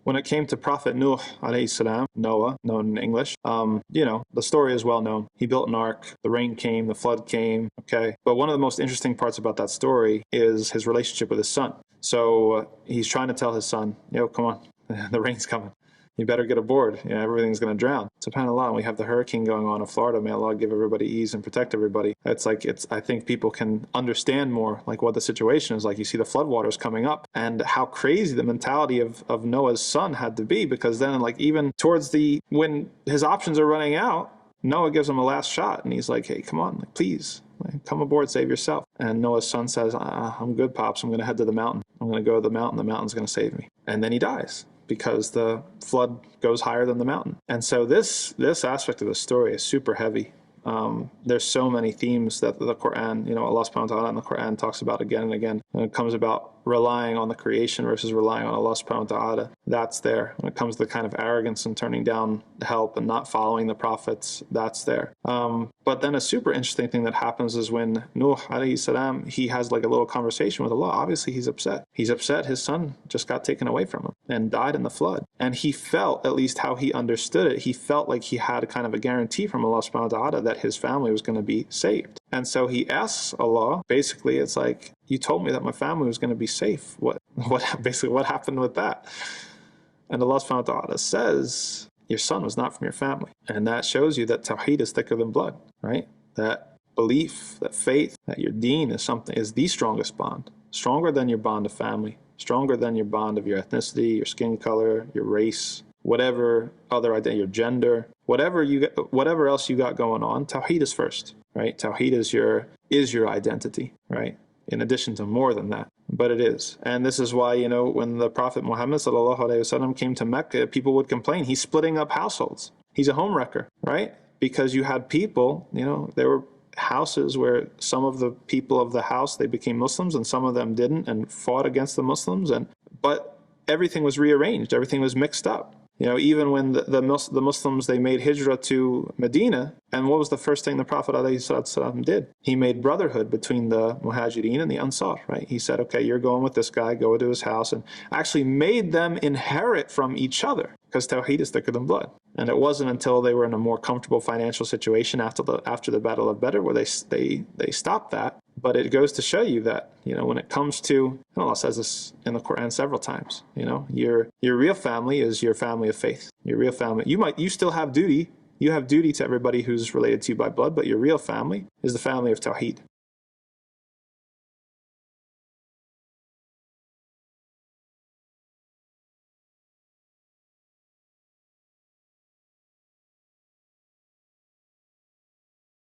when it came to Prophet Nuh alayhi salam, Noah, known in English, the story is well known. He built an ark, the rain came, the flood came, okay? But one of the most interesting parts about that story is his relationship with his son. So he's trying to tell his son, come on, the rain's coming. You better get aboard. Everything's going to drown. SubhanAllah, we have the hurricane going on in Florida. May Allah give everybody ease and protect everybody. I think people can understand more like what the situation is like. You see the floodwaters coming up and how crazy the mentality of Noah's son had to be, because then even towards when his options are running out, Noah gives him a last shot and he's like, hey, come on, please. Come aboard, save yourself. And Noah's son says, I'm good, Pops. I'm going to head to the mountain. I'm going to go to the mountain. The mountain's going to save me. And then he dies, because the flood goes higher than the mountain. And so this aspect of the story is super heavy. There's so many themes that the Quran, Allah subhanahu wa ta'ala in the Quran talks about again and again. When it comes about relying on the creation versus relying on Allah subhanahu wa ta'ala, that's there. When it comes to the kind of arrogance and turning down help and not following the prophets, that's there. But then a super interesting thing that happens is when Nuh alayhi salam, he has like a little conversation with Allah. Obviously he's upset. He's upset his son just got taken away from him and died in the flood. And he felt, at least how he understood it, he felt like he had a kind of a guarantee from Allah subhanahu wa ta'ala that his family was going to be saved. And so he asks Allah, basically it's like, you told me that my family was going to be safe. What happened with that? And Allah subhanahu wa ta'ala says, your son was not from your family. And that shows you that Tawhid is thicker than blood, right? That belief, that faith, that your deen is the strongest bond, stronger than your bond of family, stronger than your bond of your ethnicity, your skin color, your race, whatever other identity, your gender, whatever else you got going on. Tawhid is first, right? Tawhid is your identity, right? In addition to more than that, but it is. And this is why, when the Prophet Muhammad sallallahu alaihi wasallam came to Mecca, people would complain, he's splitting up households. He's a home wrecker, right? Because you had people, there were houses where some of the people of the house, they became Muslims and some of them didn't and fought against the Muslims. But everything was rearranged. Everything was mixed up. Even when the Muslims, they made hijrah to Medina, and what was the first thing the Prophet ﷺ did? He made brotherhood between the Muhajirin and the Ansar, right? He said, okay, you're going with this guy, go to his house, and actually made them inherit from each other, because Tawhid is thicker than blood. And it wasn't until they were in a more comfortable financial situation after the Battle of Badr where they stopped that. But it goes to show you that, when it comes to, and Allah says this in the Quran several times, your real family is your family of faith. Your real family, you still have duty. You have duty to everybody who's related to you by blood, but your real family is the family of Tawhid.